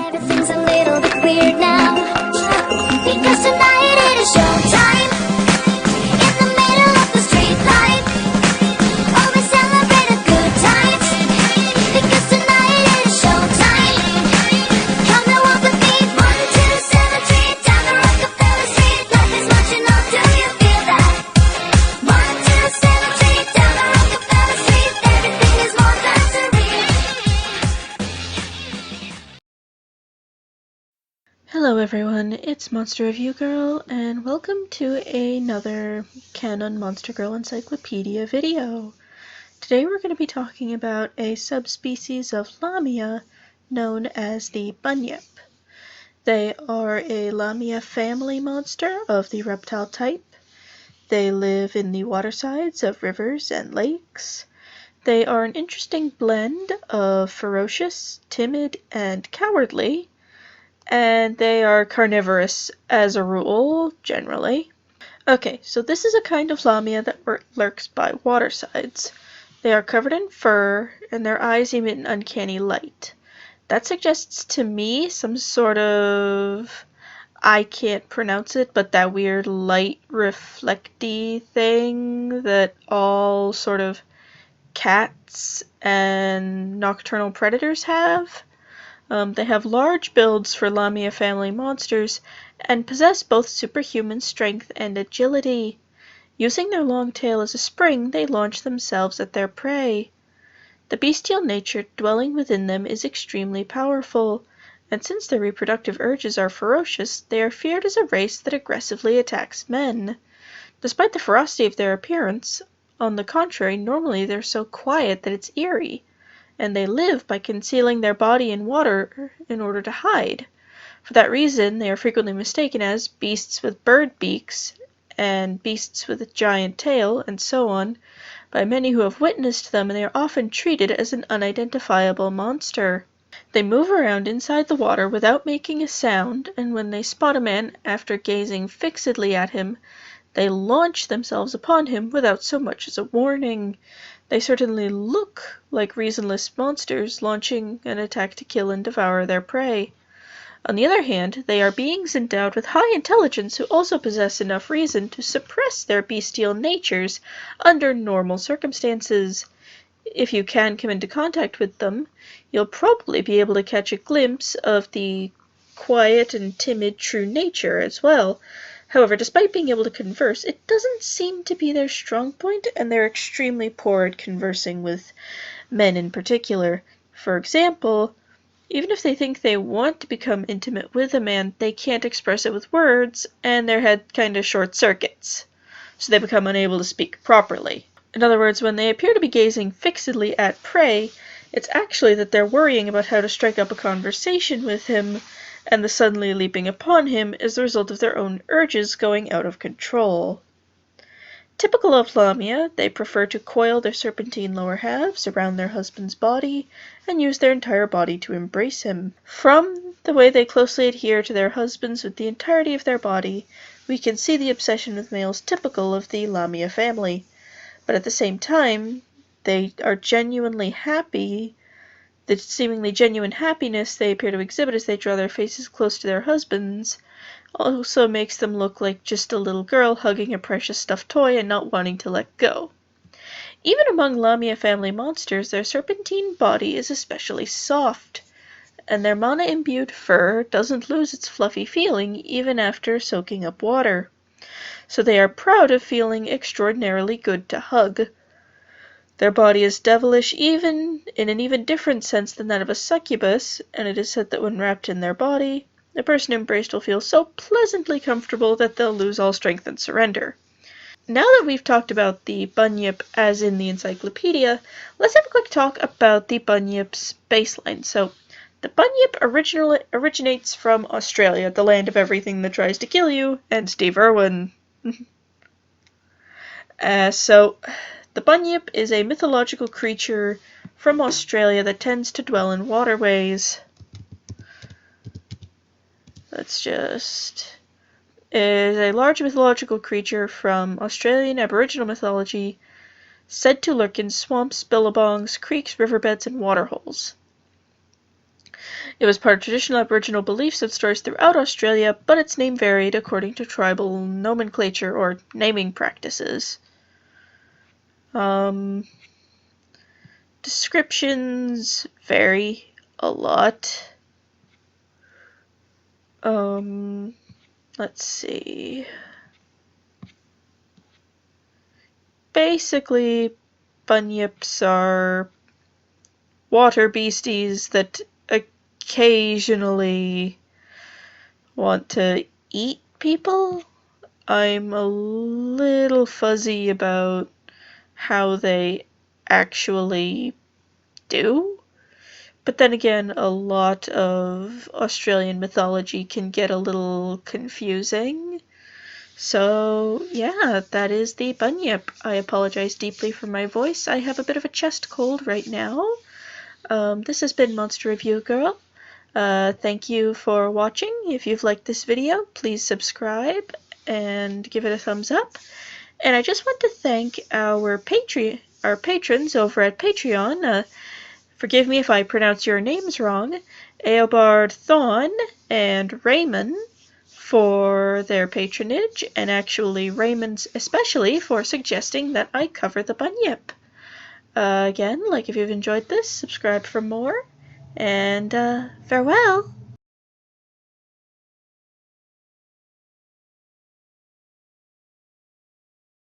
Everything's a little bit weird now, because tonight it is showtime. In the middle of the street light, oh, we celebrate a good time, because tonight it is showtime. Come and walk with me, 1, 2, 7, 3, down the Rockefeller Street. Life is marching on, do you feel that? 1, 2, 7, 3, down the Rockefeller Street. Everything is more than surreal. Hello everyone, it's Monster Review Girl, and welcome to another Canon Monster Girl Encyclopedia video. Today we're going to be talking about a subspecies of Lamia known as the Bunyip. They are a Lamia family monster of the reptile type. They live in the watersides of rivers and lakes. They are an interesting blend of ferocious, timid, and cowardly. And they are carnivorous as a rule, generally. Okay, so this is a kind of Lamia that lurks by watersides. They are covered in fur, and their eyes emit an uncanny light. That suggests to me some sort of, I can't pronounce it, but that weird light reflecty thing that all sort of cats and nocturnal predators have. They have large builds for Lamia family monsters and possess both superhuman strength and agility. Using their long tail as a spring, they launch themselves at their prey. The bestial nature dwelling within them is extremely powerful, and since their reproductive urges are ferocious, they are feared as a race that aggressively attacks men. Despite the ferocity of their appearance, on the contrary, normally they're so quiet that it's eerie. And they live by concealing their body in water in order to hide. For that reason, they are frequently mistaken as beasts with bird beaks, and beasts with a giant tail, and so on, by many who have witnessed them, and they are often treated as an unidentifiable monster. They move around inside the water without making a sound, and when they spot a man after gazing fixedly at him, they launch themselves upon him without so much as a warning. They certainly look like reasonless monsters launching an attack to kill and devour their prey. On the other hand, they are beings endowed with high intelligence who also possess enough reason to suppress their bestial natures under normal circumstances. If you can come into contact with them, you'll probably be able to catch a glimpse of the quiet and timid true nature as well. However, despite being able to converse, it doesn't seem to be their strong point, and they're extremely poor at conversing with men in particular. For example, even if they think they want to become intimate with a man, they can't express it with words, and their head kind of short circuits, so they become unable to speak properly. In other words, when they appear to be gazing fixedly at prey, it's actually that they're worrying about how to strike up a conversation with him, and the suddenly leaping upon him is the result of their own urges going out of control. Typical of Lamia, they prefer to coil their serpentine lower halves around their husband's body and use their entire body to embrace him. From the way they closely adhere to their husbands with the entirety of their body, we can see the obsession with males typical of the Lamia family. But at the same time, they are genuinely happy. The seemingly genuine happiness they appear to exhibit as they draw their faces close to their husbands also makes them look like just a little girl hugging a precious stuffed toy and not wanting to let go. Even among Lamia family monsters, their serpentine body is especially soft, and their mana-imbued fur doesn't lose its fluffy feeling even after soaking up water. So they are proud of feeling extraordinarily good to hug. Their body is devilish even in an even different sense than that of a succubus, and it is said that when wrapped in their body, the person embraced will feel so pleasantly comfortable that they'll lose all strength and surrender. Now that we've talked about the Bunyip as in the encyclopedia, let's have a quick talk about the Bunyip's baseline. So, the Bunyip originates from Australia, the land of everything that tries to kill you, and Steve Irwin. The Bunyip is a mythological creature from Australia that tends to dwell in waterways. Is a large mythological creature from Australian Aboriginal mythology, said to lurk in swamps, billabongs, creeks, riverbeds, and waterholes. It was part of traditional Aboriginal beliefs and stories throughout Australia, but its name varied according to tribal nomenclature or naming practices. Descriptions vary a lot. Let's see. Basically, bunyips are water beasties that occasionally want to eat people. I'm a little fuzzy about how they actually do. But then again, a lot of Australian mythology can get a little confusing. So, yeah, that is the bunyip. I apologize deeply for my voice. I have a bit of a chest cold right now. This has been Monster Review Girl. Thank you for watching. If you've liked this video, please subscribe and give it a thumbs up. And I just want to thank our patrons over at Patreon. Forgive me if I pronounce your names wrong. Eobard Thon and Raymond for their patronage, and actually Raymond especially for suggesting that I cover the bunyip. Again, if you've enjoyed this, subscribe for more, and farewell!